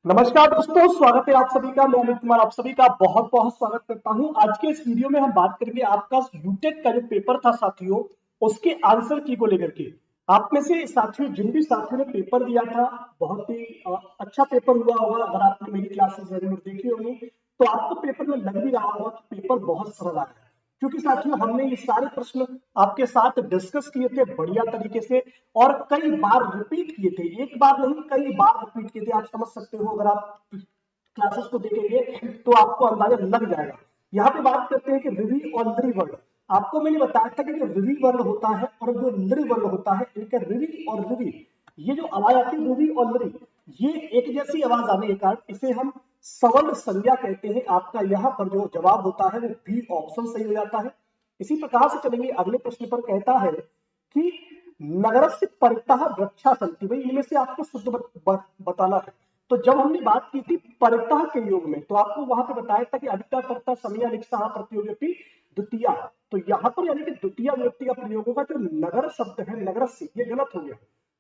नमस्कार दोस्तों, स्वागत है आप सभी का। मैं अमित कुमार आप सभी का बहुत बहुत स्वागत करता हूं। आज के इस वीडियो में हम बात करेंगे आपका यूटेक का जो पेपर था साथियों, उसके आंसर की को लेकर के। आप में से साथियों, जिन भी साथियों ने पेपर दिया था, बहुत ही अच्छा पेपर हुआ होगा। अगर आपने मेरी क्लासेस रेगुलर देखी होगी तो आपको पेपर में लग भी रहा होगा कि पेपर बहुत सरल आया है, क्योंकि साथियों हमने ये सारे प्रश्न आपके साथ डिस्कस किए थे बढ़िया तरीके से और कई बार रिपीट किए थे। एक बार नहीं, कई बार रिपीट किए थे। आप समझ सकते हो, अगर आप क्लासेस को देखेंगे तो आपको अंदाजा लग जाएगा। यहाँ पे बात करते हैं कि रिवी और लिरी वर्ड। आपको मैंने बताया था कि जो रिवी वर्ड होता है और जो लिरी वर्ड होता है, इनका रिवी और लिरी, ये जो आवाज आती है रिवी और लिरी, ये एक जैसी आवाज आने के कारण इसे हम सवर्ण संज्ञा कहते हैं। आपका यहाँ पर जो जवाब होता है वो बी ऑप्शन सही हो जाता है। इसी प्रकार से चलेंगे अगले प्रश्न पर। कहता है कि नगरस्य परितः वृक्षा सन्ति। भाई इनमें से आपको शुद्ध बताना है। तो जब हमने बात की थी परितः के योग में, तो आपको वहां पे बताया था कि अविता कर्ता समया निष्ठा प्रतियोगी द्वितीय। तो यहाँ पर यानी कि द्वितीय व्यक्ति का प्रयोग होगा। जो नगर शब्द है, नगर से, ये गलत हो गया।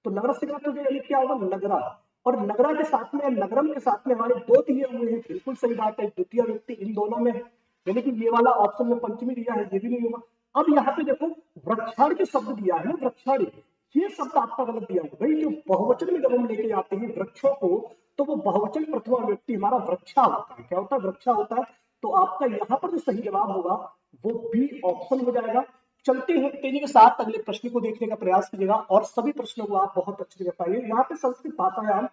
तो नगर से गलत हो गया, यानी क्या होगा, नगरा। और नगरा के साथ में, नगरम के साथ में हमारे दो दिए हुए हैं। बिल्कुल सही बात है, द्वितीय व्यक्ति इन दोनों में है, यानी कि ये वाला ऑप्शन में पंचमी दिया है, ये भी नहीं होगा। अब यहाँ पे देखो, वृक्षाण के शब्द दिया है ना, वृक्षाणी, ये शब्द आपका गलत दिया है भाई। जो बहुवचन में जब हम लेके आते हैं वृक्षों को, तो वो बहुवचन प्रथमा व्यक्ति हमारा वृक्षा होता है। क्या होता है, वृक्षा होता है। तो आपका यहाँ पर जो सही जवाब होगा वो बी ऑप्शन हो जाएगा। चलते हैं तेजी के साथ अगले प्रश्न को देखने का प्रयास कीजिएगा और सभी प्रश्नों को आप बहुत अच्छे से पाइए। यहाँ पे संस्कृत भाषायाम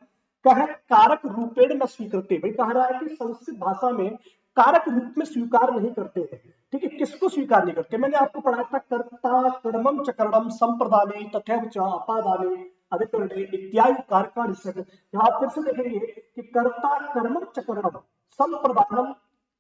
कह कारक रूपेण न स्वीकृत। भाई कह रहा है कि संस्कृत भाषा में कारक रूप में स्वीकार नहीं करते हैं। ठीक है, किसको स्वीकार नहीं करते? मैंने आपको पढ़ाया था कर्ता कर्मम च कर्णम संप्रदाने तथैव च अपादाने अधिकरणे इत्यादि कारकाण। यहाँ फिर से देखेंगे कि कर्ता कर्मम च कर्णम संप्रदानम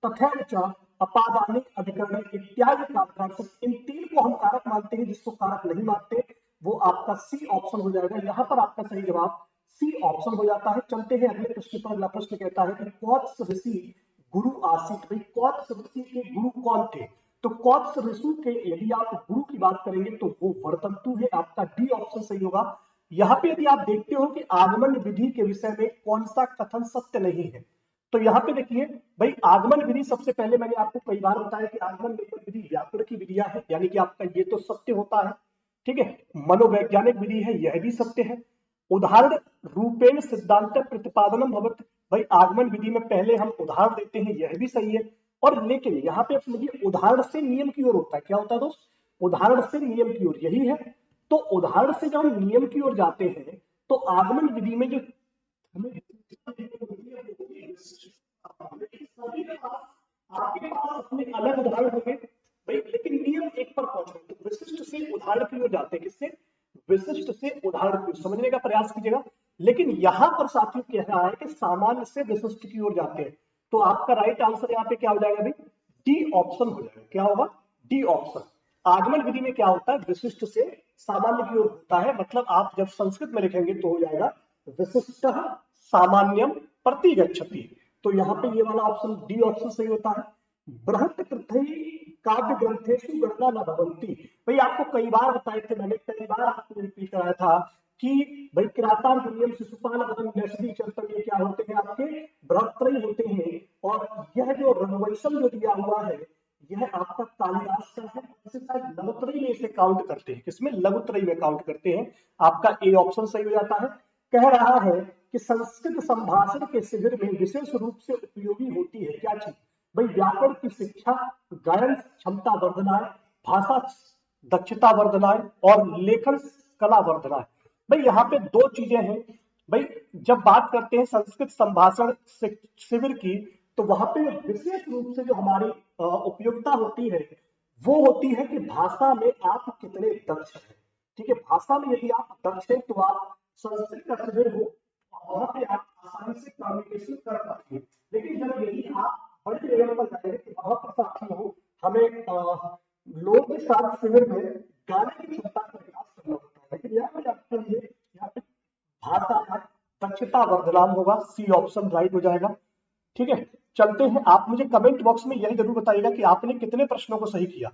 तथैव च अपादाने अधिकरणे इत्यादि कारकाण। इन तीन को हम कारक मानते हैं। जिसको कारक नहीं मानते वो आपका सी ऑप्शन हो जाएगा। यहाँ पर आपका सही जवाब सी ऑप्शन हो जाता है। चलते हैं अगले प्रश्न पर। अगला प्रश्न कहता है कि कौत्स ऋषि गुरु आसित। भाई कौत्स ऋषि के गुरु कौन थे? तो कौत्स ऋषि के यदि आप गुरु की बात करेंगे तो वो वर्तंतु है। आपका डी ऑप्शन सही होगा। यहाँ पे यदि आप देखते हो कि आगमन विधि के विषय में कौन सा कथन सत्य नहीं है, तो यहाँ पे देखिए भाई, आगमन विधि सबसे पहले मैंने आपको कई बार बताया कि आगमन विधि व्याकरण की विधियां है, यानी कि आपका ये तो सत्य होता है। ठीक है, मनोवैज्ञानिक विधि है, यह भी सत्य है। उदाहरण रूपेण सिद्धांत प्रतिपादनम भवत। भाई आगमन विधि में पहले हम उदाहरण देते हैं, यह भी सही है। और लेकिन यहाँ पे समझिए, उदाहरण से नियम की ओर होता है। क्या होता है दोस्त? उदाहरण से नियम की ओर, यही है। तो उदाहरण से जब हम नियम की ओर जाते हैं तो आगमन विधि में जो हमें आपके पास अपने अलग उदाहरण होंगे भाई, लेकिन नियम एक पर पहुंचना। तो विशिष्ट से उदाहरण की ओर जाते हैं। किससे? विशिष्ट से उदाहरण की ओर, समझने का प्रयास कीजिएगा। लेकिन यहां पर साथियों कह रहा है कि सामान्य से विशिष्ट की ओर जाते हैं। तो आपका राइट आंसर यहाँ पे क्या हो जाएगा भाई? डी ऑप्शन हो जाएगा। क्या होगा? D option. आगमन विधि में क्या होता है? विशिष्ट से सामान्य की ओर होता है। मतलब आप जब संस्कृत में लिखेंगे तो हो जाएगा विशिष्ट सामान्यम प्रतिगच्छति। तो यहाँ पे ये वाला ऑप्शन डी ऑप्शन सही होता है। बृहत पृथ्वी काव्य ग्रंथेषु गणना न भवन्ति। भाई आपको कई बार बताए थे, मैंने कई बार आपको रिपीट कराया था कि भाई किरातान नियम शिशुपाल वदन नैषधि चरित्र, ये क्या होते हैं? आपके बृहत्रयी होते हैं। और यह जो रघुवंशम जो दिया हुआ है, यह आपका कालिदास का है। इसे शायद लघुत्रयी में इसे काउंट करते हैं। किसमें? लघुत्रयी में काउंट करते हैं। आपका ए ऑप्शन सही हो जाता है। कह रहा है कि संस्कृत संभाषण के शिविर में विशेष रूप से उपयोगी होती है क्या चीज? भाई व्याकरण की शिक्षा, गायन क्षमता वर्धनाय, भाषा दक्षता वर्धनाय और लेखन कला वर्धनाय। भाई यहाँ पे दो चीजें हैं। भाई जब बात करते हैं संस्कृत संभाषण शिविर की, तो वहां पे विशेष रूप से जो हमारी उपयोगिता होती है वो होती है कि भाषा में आप कितने दक्ष हैं। ठीक है, भाषा में यदि आप दक्ष हैं तो आप संस्कृत का शिविर हो, वहां पे आप आसानी से कम्युनिकेशन कर पाते हैं। लेकिन जब यदि आप बड़े लेवल पर जाएंगे तो बहुत साथी हो, हमें लोगों के साथ शिविर में गाने की क्षमता का विकास करना होता है। लेकिन यहाँ पे आपके लिए यहाँ पे भाषा का दक्षता वर्धमान होगा। सी ऑप्शन राइट हो जाएगा। ठीक है, चलते हैं। आप मुझे कमेंट बॉक्स में यही जरूर बताइएगा कि आपने कितने प्रश्नों को सही किया।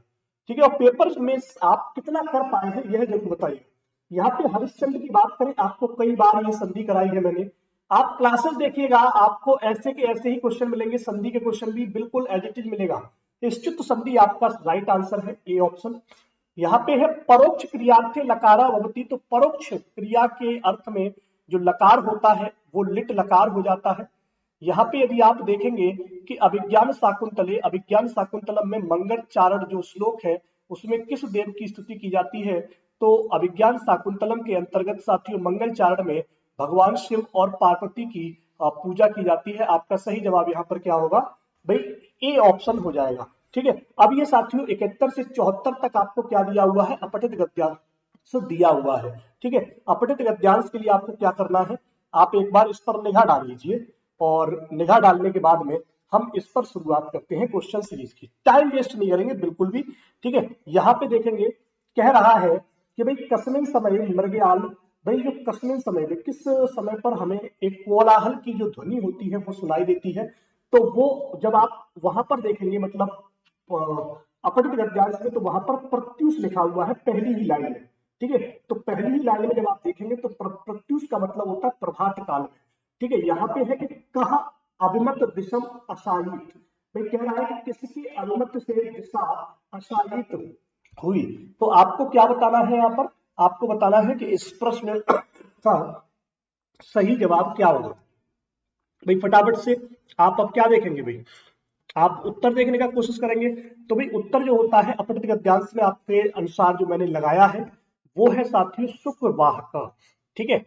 ठीक है, और पेपर में आप कितना कर पाए हैं यह जरूर बताइए। यहाँ पे हरिश्चंद्र की बात करें, आपको कई बार ये संधि कराई है मैंने। आप क्लासेस देखिएगा, आपको ऐसे के ऐसे ही क्वेश्चन मिलेंगे, संधि के क्वेश्चन भी बिल्कुल एज इट इज मिलेगा। निश्चित संधि आपका राइट आंसर है, ए ऑप्शन। यहाँ पे है परोक्ष क्रियार्थे लकारा भवति, तो परोक्ष क्रिया के अर्थ में जो लकार होता है वो लिट लकार हो जाता है। यहाँ पे यदि आप देखेंगे कि अभिज्ञान शाकुंतले, अभिज्ञान शाकुंतलम में मंगलचारण जो श्लोक है उसमें किस देव की स्तुति की जाती है, तो अभिज्ञान शाकुंतलम के अंतर्गत साथियों मंगलचारण में भगवान शिव और पार्वती की पूजा की जाती है। आपका सही जवाब यहाँ पर क्या होगा भाई, ए ऑप्शन हो जाएगा। ठीक है, अब ये साथियों 71 से 74 तक आपको क्या दिया हुआ है, अपठित गद्यांश दिया हुआ है। ठीक है, अपठित गद्यांश के लिए आपको क्या करना है, आप एक बार इस पर निगाह डाल लीजिए और निगाह डालने के बाद में हम इस पर शुरुआत करते हैं क्वेश्चन सीरीज की। टाइम वेस्ट नहीं करेंगे बिल्कुल भी। ठीक है, यहाँ पे देखेंगे कह रहा है कि भाई कस्मिन समय मृगयाल, भाई जो कस्मिन समय में किस समय पर हमें एक कोलाहल की जो ध्वनि होती है वो सुनाई देती है, तो वो जब आप वहां पर देखेंगे मतलब अपठित गद्यांश में, तो वहां पर प्रत्यूष लिखा हुआ है पहली ही लाइन में। ठीक है, तो पहली ही लाइन में जब आप देखेंगे तो प्रत्यूष का मतलब होता है प्रभात काल में। ठीक है, यहाँ पे है कि कहा अभिमत दिशम अशायित, भाई कह रहा है कि किसकी अभिमत से दिशा अशायित हुई, तो आपको क्या बताना है, यहाँ पर आपको बताना है कि इस प्रश्न का सही जवाब क्या होगा। भाई फटाफट से आप अब क्या देखेंगे भाई, आप उत्तर देखने का कोशिश करेंगे। तो भाई उत्तर जो होता है अपठित गद्यांश में आपके अनुसार जो मैंने लगाया है वो है साथियों शुक्रवाहक। ठीक है,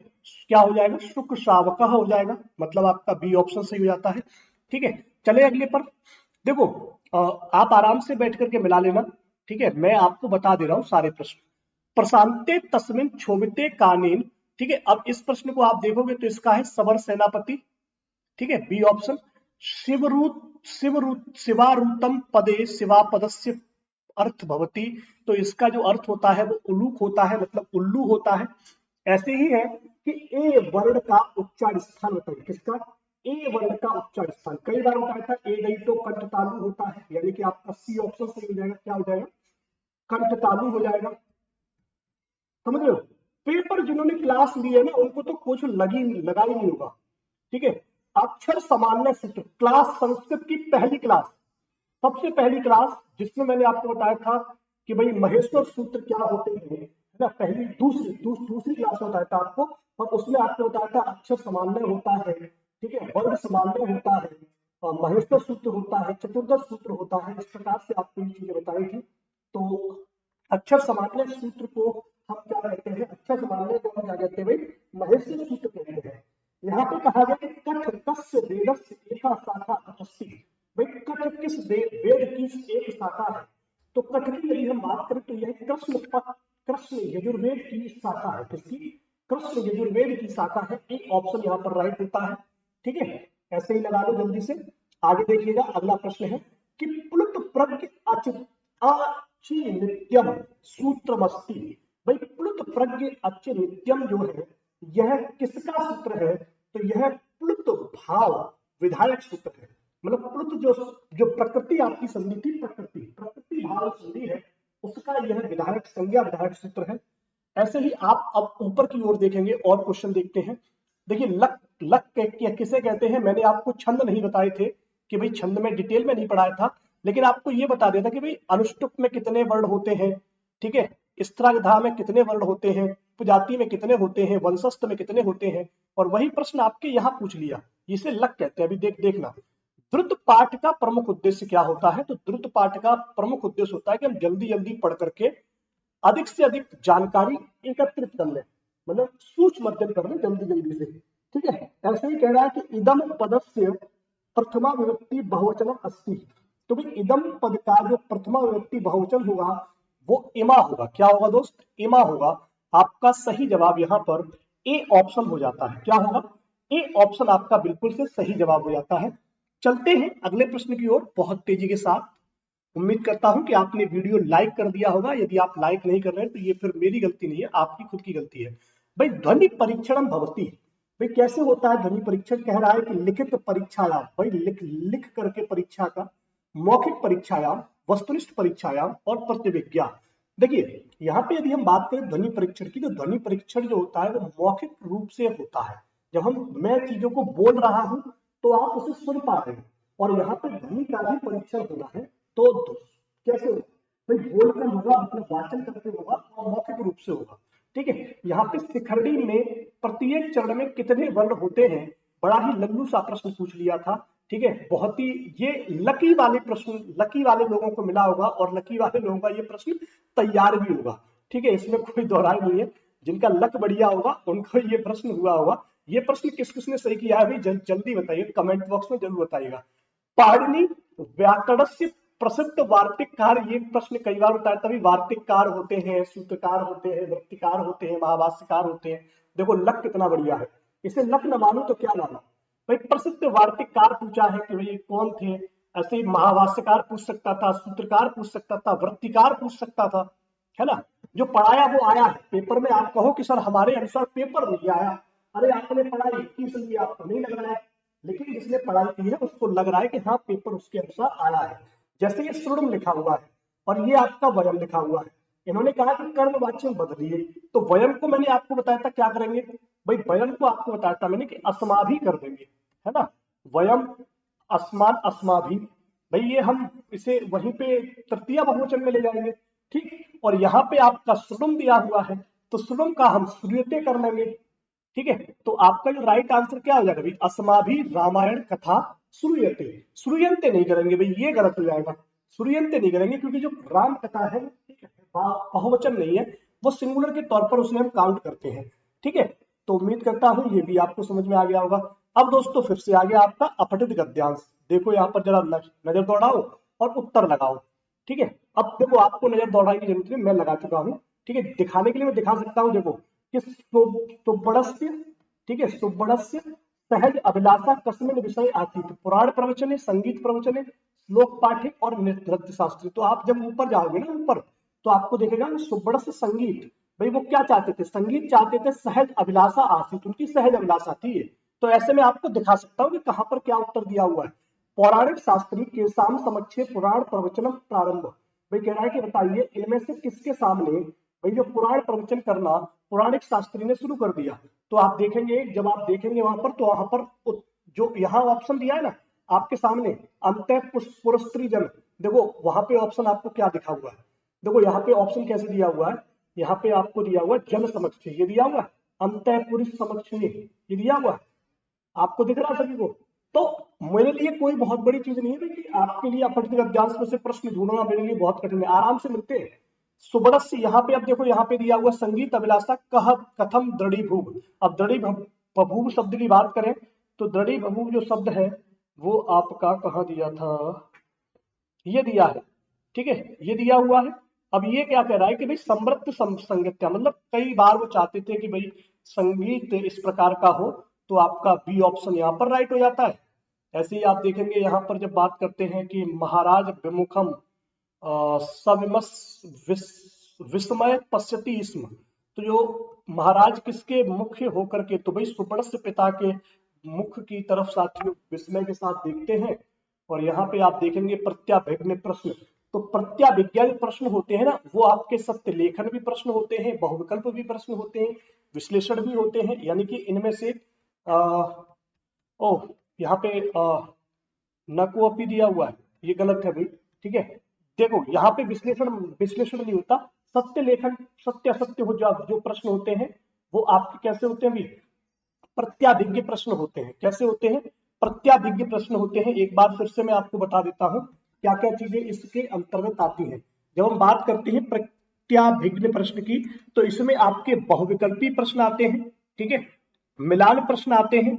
क्या हो जाएगा, शुक्र श्रावक हो जाएगा, मतलब आपका बी ऑप्शन सही हो जाता है। ठीक है, चले अगले पर। देखो आप आराम से बैठ करके मिला लेना। ठीक है, मैं आपको बता दे रहा हूं सारे प्रश्न। प्रशांते तस्मिन क्षोभिते कानीन। ठीक है, अब इस प्रश्न को आप देखोगे तो इसका है सवर सेनापति। ठीक है, बी ऑप्शन। शिवारूतम पदे शिवा पदस्य अर्थ भवती, तो इसका जो अर्थ होता है वो उलूक होता है, मतलब उल्लू होता है। ऐसे ही है कि ए वर्ण का उच्चार स्थान बताइए, किसका, ए वर्ण का उच्चार स्थान। कई बार बताया था ए गई तो कंठ तालु होता है, यानी कि आपका सी ऑप्शन सही हो जाएगा, क्या हो जाएगा, कंठ तालु हो जाएगा। समझ रहे हो, पेपर जिन्होंने क्लास ली है ना उनको तो कुछ लगा ही नहीं होगा। ठीक है, अक्षर सामान्य सूत्र क्लास, संस्कृत की पहली क्लास, सबसे पहली क्लास जिसमें मैंने आपको बताया था कि भाई महेश्वर सूत्र क्या होते हैं, है ना, पहली दूसरी क्लास में बताया था आपको, और उसमें आपको बताया था अक्षर सामान्य होता है, ठीक है, वर्ग सामान्य होता है, और महेश्वर सूत्र होता है, चतुर्दश सूत्र होता है, इस प्रकार से आपको ये चीजें बताई थी। तो अक्षर सामान्य सूत्र को हम क्या कहते हैं, अक्षर सामान्य को हम क्या कहते हैं भाई, महेश्वर सूत्र कहते हैं। यहाँ पे कहा गया कि कठ कस्य वेदस्य एका शाखा अस्ति, भाई कठ किस वेद की एक शाखा है, तो कठ की यदि हम बात करें तो यह कृष्ण यजुर्वेद की शाखा है, किसकी, कृष्ण यजुर्वेद की शाखा है। एक ऑप्शन यहाँ पर राइट होता है। ठीक है, ऐसे ही लगा लो जल्दी से। आगे देखिएगा, अगला प्रश्न है कि प्लुत प्रज्ञ नित्यम सूत्रमस्ति, भाई प्लुत प्रज्ञ अच्छ नित्यम जो है यह किसका सूत्र है, तो यह प्लुत भाव विधायक सूत्र है। मतलब प्लुत जो प्रकृति आपकी संधि थी, प्रकृति भाव संधि है, उसका यह विधायक संज्ञा विधायक सूत्र है। ऐसे ही आप अब ऊपर की ओर देखेंगे और क्वेश्चन देखते हैं। देखिए लक लक किसे कहते हैं, मैंने आपको छंद नहीं बताए थे कि भाई छंद में डिटेल में नहीं पढ़ाया था, लेकिन आपको ये बता दिया था कि भाई अनुष्टुप में कितने वर्ण होते हैं, ठीक है, स्त्रागधा में कितने वर्ण होते हैं, उपजाति में कितने होते हैं, वंशस्थ में कितने होते हैं, और वही प्रश्न आपके यहाँ पूछ लिया। इसे लक कहते हैं। अभी देखना द्रुत पाठ का प्रमुख उद्देश्य क्या होता है, तो द्रुत पाठ का प्रमुख उद्देश्य होता है कि हम जल्दी जल्दी पढ़ करके अधिक से अधिक जानकारी एकत्रित कर ले, मतलब सूक्ष्म अध्ययन कर ले जल्दी जल्दी से। ठीक है, ऐसे ही कह रहा है कि इदम पदस्य प्रथमा विभक्ति बहुवचन अस्ति, तो भाई इदम पद का जो प्रथमा विभक्ति बहुवचन होगा वो इमा होगा। क्या होगा दोस्त, इमा होगा। आपका सही जवाब यहाँ पर ए ऑप्शन हो जाता है। क्या होगा, ए ऑप्शन आपका बिल्कुल से सही जवाब हो जाता है। चलते हैं अगले प्रश्न की ओर बहुत तेजी के साथ। उम्मीद करता हूं कि आपने वीडियो लाइक कर दिया होगा। यदि आप लाइक नहीं कर रहे हैं तो ये फिर मेरी गलती नहीं है, आपकी खुद की गलती है। भाई ध्वनि परीक्षण भवती, भाई कैसे होता है ध्वनि परीक्षण, कह रहा है कि लिखित परीक्षायाम, भाई लिख करके परीक्षा का, मौखिक परीक्षायाम, वस्तुनिष्ठ परीक्षायाम और प्रतिविज्ञा। देखिए यहाँ पे यदि हम बात करें ध्वनि परीक्षण की, तो ध्वनि परीक्षण जो होता है वो मौखिक रूप से होता है। जब मैं चीजों को बोल रहा हूं तो आप उसे सुन पा रहे हैं, और यहाँ पे ध्वनि का भी परीक्षण होना है। तो कैसे होगा भाई, बोलकर होगा, मतलब वाचन करके होगा और मौखिक रूप से होगा। ठीक है, यहाँ पे शिखरणी में प्रत्येक चरण में कितने वर्ण होते हैं, बड़ा ही लल्लू सा प्रश्न पूछ लिया था। ठीक है, बहुत ही ये लकी वाले प्रश्न, लकी वाले लोगों को मिला होगा, और लकी वाले लोगों का ये प्रश्न तैयार भी होगा। ठीक है, इसमें कोई दोहराई नहीं है, जिनका लक बढ़िया होगा उनको ये प्रश्न हुआ होगा। ये प्रश्न किस किसने सही किया है भाई, जल्दी बताइए, कमेंट बॉक्स में जरूर बताइएगा। पाणिनि व्याकरणस्य प्रसिद्ध वार्तिककार, ये प्रश्न कई बार बताया, तभी वार्तिककार होते हैं, सूत्रकार होते हैं, वृत्तिकार होते हैं, महाभाष्यकार होते हैं। देखो लक कितना बढ़िया है, इसे लक न मानो तो क्या मानो भाई। प्रसिद्ध वार्तिककार पूछा है कि भाई कौन थे, ऐसे ही महाभाष्यकार पूछ सकता था, सूत्रकार पूछ सकता था, वृत्तिकार पूछ सकता था, है ना। जो पढ़ाया वो आया है पेपर में। आप कहो कि सर हमारे अनुसार पेपर नहीं आया, अरे आपने पढ़ाई की इसलिए आपको नहीं लग रहा है, लेकिन जिसने पढ़ाई की है उसको लग रहा है कि हाँ पेपर उसके अनुसार आया है। जैसे ये श्रुड़म लिखा हुआ है और ये आपका वयम लिखा हुआ है, इन्होंने कहा कि कर्मवाच्य बदलिए, तो वयम को मैंने आपको बताया था क्या करेंगे भाई, वयम को आपको बताया था मैंने कि अस्माभि कर देंगे, है ना। वयम अस्मान अस्माभि, भाई ये हम इसे वहीं पे तृतीय बहुवचन में ले जाएंगे। ठीक, और यहाँ पे आपका श्रुड़म दिया हुआ है, तो श्रुड़म का हम श्रूयते कर लेंगे। ठीक है, तो आपका जो राइट आंसर क्या हो जाएगा भाई, अस्माभि रामायण कथा श्रूयते। श्रूयंते नहीं करेंगे भाई, ये गलत हो जाएगा, श्रूयंते नहीं करेंगे, क्योंकि जो राम कथा है ठीक है बहुवचन नहीं है, वो सिंगुलर के तौर पर उसे हम काउंट करते हैं। ठीक है, तो उम्मीद करता हूं ये भी आपको समझ में आ गया होगा। अब दोस्तों फिर से आ गया आपका अपठित गद्यांश। देखो यहाँ पर जरा नजर दौड़ाओ और उत्तर लगाओ। ठीक है, अब देखो आपको नजर दौड़ाने की जरूरत नहीं, मैं लगा चुका हूँ। ठीक है, दिखाने के लिए मैं दिखा सकता हूँ, देखो कि सुबड़स्य, ठीक है, सुबड़स्य सहज अभिलाषा कस्मिन विषय आसीत, पुराण प्रवचन है, संगीत प्रवचन है, श्लोक पाठ है और नृत्य शास्त्री। तो आप जब ऊपर जाओगे ना ऊपर, तो आपको देखेगा सुबड़स्य संगीत, भाई वो क्या चाहते थे, संगीत चाहते थे, सहज अभिलाषा आसीत, उनकी सहज अभिलाषा थी। तो ऐसे में आपको दिखा सकता हूँ कि कहां पर क्या उत्तर दिया हुआ है। पौराणिक शास्त्री के साम समक्षे पुराण प्रवचन प्रारंभ, भाई कह रहा है कि बताइए इनमें से किसके सामने भाई जो पुराण प्रवचन करना पौराणिक शास्त्री ने शुरू कर दिया। तो आप देखेंगे, जब आप देखेंगे वहां पर, तो वहां पर जो यहाँ ऑप्शन दिया है ना आपके सामने, अंत पुरस्त्री जन, देखो वहां पे ऑप्शन आपको क्या दिखा हुआ है, देखो यहाँ पे ऑप्शन कैसे दिया हुआ है, यहाँ पे आपको दिया हुआ है जन समक्ष, ये दिया हुआ है, अंत पुरुष समक्ष ये दिया हुआ है, आपको दिख रहा है सभी को। तो मेरे लिए कोई बहुत बड़ी चीज नहीं है कि आपके लिए अपठित गद्यांश में से प्रश्न ढूंढना मेरे लिए बहुत कठिन है, आराम से मिलते हैं। सुबड़स यहाँ पे, अब देखो यहाँ पे दिया हुआ संगीत अभिलाषा कह कथम दृढ़ीभूव। अब दृढ़ीभूव शब्द की बात करें तो दृढ़ीभूव जो शब्द है वो आपका कहाँ दिया था, ये दिया है। ठीक है, ये दिया हुआ है। अब ये क्या कह रहा है कि भाई समृद्ध संगत्या, मतलब कई बार वो चाहते थे कि भाई संगीत इस प्रकार का हो, तो आपका बी ऑप्शन यहाँ पर राइट हो जाता है। ऐसे ही आप देखेंगे यहाँ पर जब बात करते हैं कि महाराज विमुखम सविमस विस्मय पश्यति इसम, तो जो महाराज किसके मुख्य होकर के, तो भाई सुपड़स्य पिता के मुख की तरफ साथियों विस्मय के साथ देखते हैं। और यहाँ पे आप देखेंगे प्रत्याभिज्ञ प्रश्न, तो प्रत्याभिज्ञ प्रश्न होते हैं ना, वो आपके सत्य लेखन भी प्रश्न होते हैं, बहुविकल्प भी प्रश्न होते हैं, विश्लेषण भी होते हैं, यानी कि इनमें से ओह यहाँ पे न को अपी दिया हुआ है, ये गलत है भाई। ठीक है, देखो यहाँ पे विश्लेषण विश्लेषण नहीं होता, सत्य लेखन, सत्य असत्य हो जो प्रश्न होते हैं वो आपके कैसे होते हैं भाई, प्रत्याभिज्ञ प्रश्न होते हैं। कैसे होते हैं, प्रत्याभिज्ञ प्रश्न होते हैं। एक बार फिर से मैं आपको बता देता हूं क्या क्या चीजें इसके अंतर्गत आती हैं। जब हम बात करते हैं प्रत्याभिज्ञ प्रश्न की, तो इसमें आपके बहुविकल्पी प्रश्न आते हैं, ठीक है, मिलान प्रश्न आते हैं,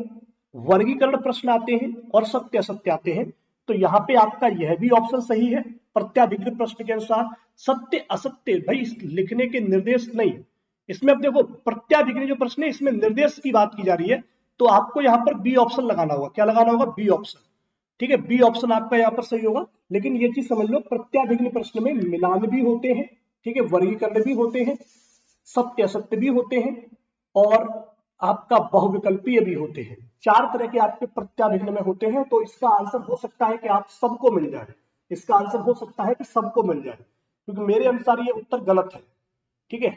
वर्गीकरण प्रश्न आते हैं और सत्य असत्य आते हैं। तो यहाँ पे आपका यह भी ऑप्शन सही है प्रत्याभिज्ञ प्रश्न के अनुसार। सत्य असत्य भाई लिखने के निर्देश नहीं, इसमें अब देखो प्रत्याभिज्ञ जो प्रश्न है इसमें निर्देश की बात की जा रही है, तो आपको यहाँ पर बी ऑप्शन लगाना होगा। क्या लगाना होगा, बी ऑप्शन। ठीक है, बी ऑप्शन आपका यहाँ पर सही होगा। लेकिन ये चीज समझ लो प्रत्याभिज्ञ प्रश्न में मिलान भी होते हैं, ठीक है, वर्गीकरण भी होते हैं, सत्य असत्य भी होते हैं और आपका बहुविकल्पीय भी होते हैं। चार तरह के आपके प्रत्याभिज्ञ में होते हैं। तो इसका आंसर हो सकता है कि आप सबको मिल जाए, इसका आंसर हो सकता है कि सबको मिल जाए, क्योंकि मेरे अनुसार ये उत्तर गलत है। ठीक है,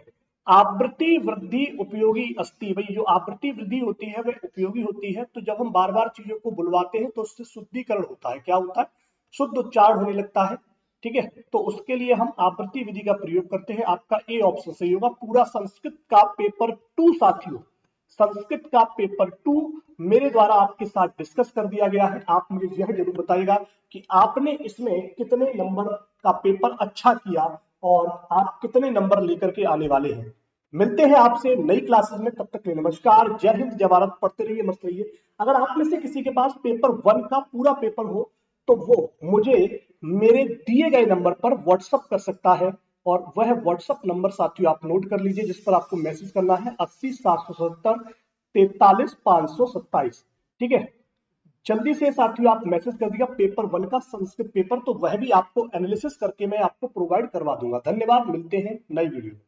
आवृत्ति वृद्धि उपयोगी अस्ति। भाई जो आवृत्ति वृद्धि होती है वह उपयोगी होती है। तो जब हम बार बार चीजों को बुलवाते हैं तो उससे शुद्धिकरण होता है। क्या होता है? शुद्ध उच्चारण होने लगता है। ठीक है, तो उसके लिए हम आवृत्ति विधि का प्रयोग करते हैं। आपका ए ऑप्शन सही होगा। पूरा संस्कृत का पेपर 2 साथियों, संस्कृत का पेपर 2 मेरे द्वारा आपके साथ डिस्कस कर दिया गया है। आप मुझे यह जरूर बताइएगा कि आपने इसमें कितने नंबर का पेपर अच्छा किया और आप कितने नंबर लेकर के आने वाले हैं। मिलते हैं आपसे नई क्लासेस में, तब तक के लिए नमस्कार, जय हिंद, जय भारत। पढ़ते रहिए, मस्त रहिए। अगर आप में से किसी के पास पेपर 1 का पूरा पेपर हो तो वो मुझे मेरे दिए गए नंबर पर व्हाट्सएप कर सकता है। और वह व्हाट्सएप नंबर साथियों आप नोट कर लीजिए, जिस पर आपको मैसेज करना है 80 770 43 527। ठीक है, जल्दी से साथियों आप मैसेज कर दिया पेपर 1 का संस्कृत पेपर, तो वह भी आपको एनालिसिस करके मैं आपको प्रोवाइड करवा दूंगा। धन्यवाद, मिलते हैं नई वीडियो में।